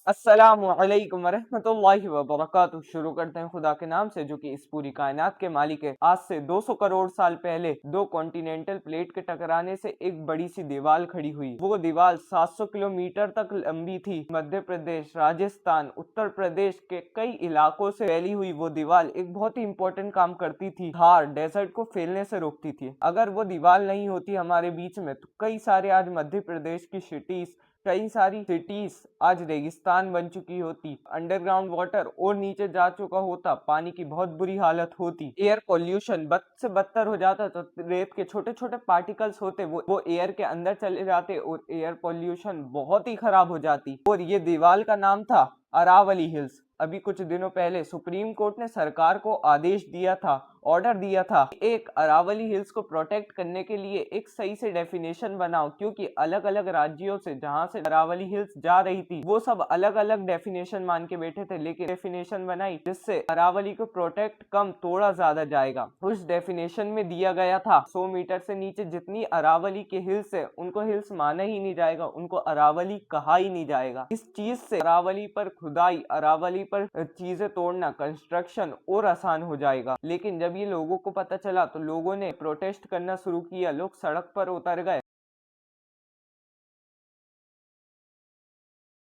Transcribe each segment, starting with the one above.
अस्सलामुअलैकुम वरहमतुल्लाहि वबरकातुहू। शुरू करते हैं खुदा के नाम से जो कि इस पूरी कायनात के मालिक है। आज से 200 करोड़ साल पहले दो कॉन्टिनेंटल प्लेट के टकराने से एक बड़ी सी दीवार खड़ी हुई। वो दीवार 700 किलोमीटर तक लंबी थी। मध्य प्रदेश, राजस्थान, उत्तर प्रदेश के कई इलाकों से फैली हुई वो दीवार एक बहुत ही इंपॉर्टेंट काम करती थी। थार डेजर्ट को फैलने से रोकती थी। अगर वो दीवार नहीं होती हमारे बीच में तो कई सारे आज मध्य प्रदेश की कई सारी सिटीज आज रेगिस्तान बन चुकी होती। अंडरग्राउंड वाटर और नीचे जा चुका होता। पानी की बहुत बुरी हालत होती। एयर पोल्यूशन बद से बदतर हो जाता। तो रेत के छोटे छोटे पार्टिकल्स होते वो एयर के अंदर चले जाते और एयर पोल्यूशन बहुत ही खराब हो जाती। और ये दीवार का नाम था अरावली हिल्स। अभी कुछ दिनों पहले सुप्रीम कोर्ट ने सरकार को आदेश दिया था, ऑर्डर दिया था, एक अरावली हिल्स को प्रोटेक्ट करने के लिए एक सही से डेफिनेशन बनाओ, क्योंकि अलग अलग राज्यों से जहां से अरावली हिल्स जा रही थी वो सब अलग अलग डेफिनेशन मान के बैठे थे। लेकिन डेफिनेशन बनाई जिससे अरावली को प्रोटेक्ट कम थोड़ा ज्यादा जाएगा। उस डेफिनेशन में दिया गया था 100 मीटर से नीचे जितनी अरावली के हिल्स है उनको हिल्स माना ही नहीं जाएगा, उनको अरावली कहा ही नहीं जाएगा। इस चीज से अरावली पर खुदाई, अरावली पर चीजें तोड़ना, कंस्ट्रक्शन और आसान हो जाएगा। लेकिन जब ये लोगों को पता चला तो लोगों ने प्रोटेस्ट करना शुरू किया। लोग सड़क पर उतर गए।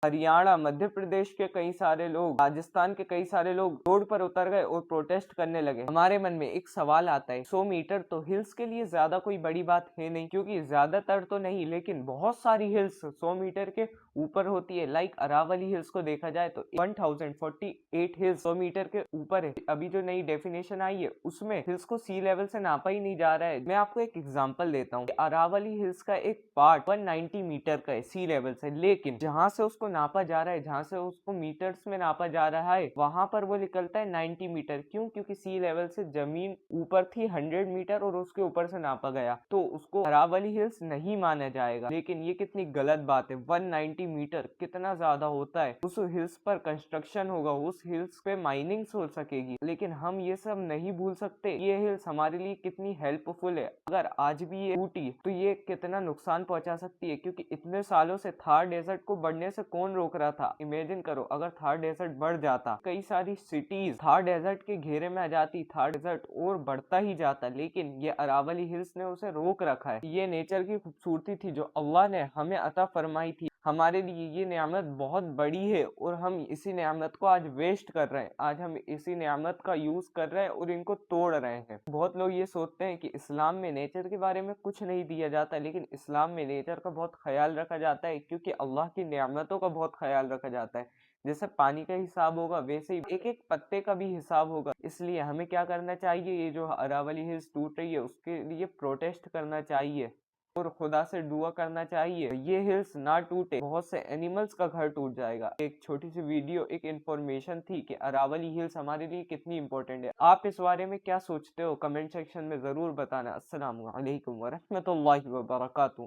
हरियाणा, मध्य प्रदेश के कई सारे लोग, राजस्थान के कई सारे लोग रोड पर उतर गए और प्रोटेस्ट करने लगे। हमारे मन में एक सवाल आता है, 100 मीटर तो हिल्स के लिए ज्यादा कोई बड़ी बात है नहीं, क्योंकि ज्यादातर तो नहीं लेकिन बहुत सारी हिल्स 100 मीटर के ऊपर होती है। लाइक अरावली हिल्स को देखा जाए तो 1048 हिल्स 100 मीटर के ऊपर है। अभी जो नई डेफिनेशन आई है उसमें हिल्स को सी लेवल से नापा ही नहीं जा रहा है। मैं आपको एक एग्जांपल देता हूँ। अरावली हिल्स का एक पार्ट 190 मीटर का है सी लेवल से, लेकिन जहां से उसको नापा जा रहा है, जहां से उसको मीटर्स में नापा जा रहा है, वहां पर वो निकलता है 90 मीटर। क्यों? क्योंकि सी लेवल से जमीन ऊपर थी 100 मीटर और उसके ऊपर से नापा गया, तो उसको अरावली हिल्स नहीं माना जाएगा। लेकिन ये कितनी गलत बात है। 190 मीटर कितना ज्यादा होता है। उस हिल्स पर कंस्ट्रक्शन होगा, उस हिल्स पे माइनिंग हो सकेगी, लेकिन हम ये सब नहीं भूल सकते। ये हिल्स हमारे लिए कितनी हेल्पफुल है। अगर आज भी ये टूटी तो ये कितना नुकसान पहुंचा सकती है, क्योंकि इतने सालों से थार डेजर्ट को बढ़ने से कौन रोक रहा था? इमेजिन करो अगर थार डेजर्ट बढ़ जाता, कई सारी सिटीज थार डेजर्ट के घेरे में आ जाती, थार डेजर्ट और बढ़ता ही जाता। लेकिन ये अरावली हिल्स ने उसे रोक रखा है। ये नेचर की खूबसूरती थी जो अल्लाह ने हमें अता फरमाई थी। हमारे लिए ये नेमत बहुत बड़ी है और हम इसी नेमत को आज वेस्ट कर रहे हैं। आज हम इसी नेमत का यूज कर रहे हैं और इनको तोड़ रहे हैं। बहुत लोग ये सोचते हैं कि इस्लाम में नेचर के बारे में कुछ नहीं दिया जाता, लेकिन इस्लाम में नेचर का बहुत ख्याल रखा जाता है, क्योंकि अल्लाह की नेमतों का बहुत ख्याल रखा जाता है। जैसे पानी का हिसाब होगा वैसे ही एक एक पत्ते का भी हिसाब होगा। इसलिए हमें क्या करना चाहिए, ये जो अरावली हिल्स टूट रही है उसके लिए प्रोटेस्ट करना चाहिए और खुदा से दुआ करना चाहिए ये हिल्स ना टूटे। बहुत से एनिमल्स का घर टूट जाएगा। एक छोटी सी वीडियो, एक इंफॉर्मेशन थी कि अरावली हिल्स हमारे लिए कितनी इंपॉर्टेंट है। आप इस बारे में क्या सोचते हो? कमेंट सेक्शन में जरूर बताना। अस्सलाम वालेकुम वरहमतुल्लाहि वबरकातुहू।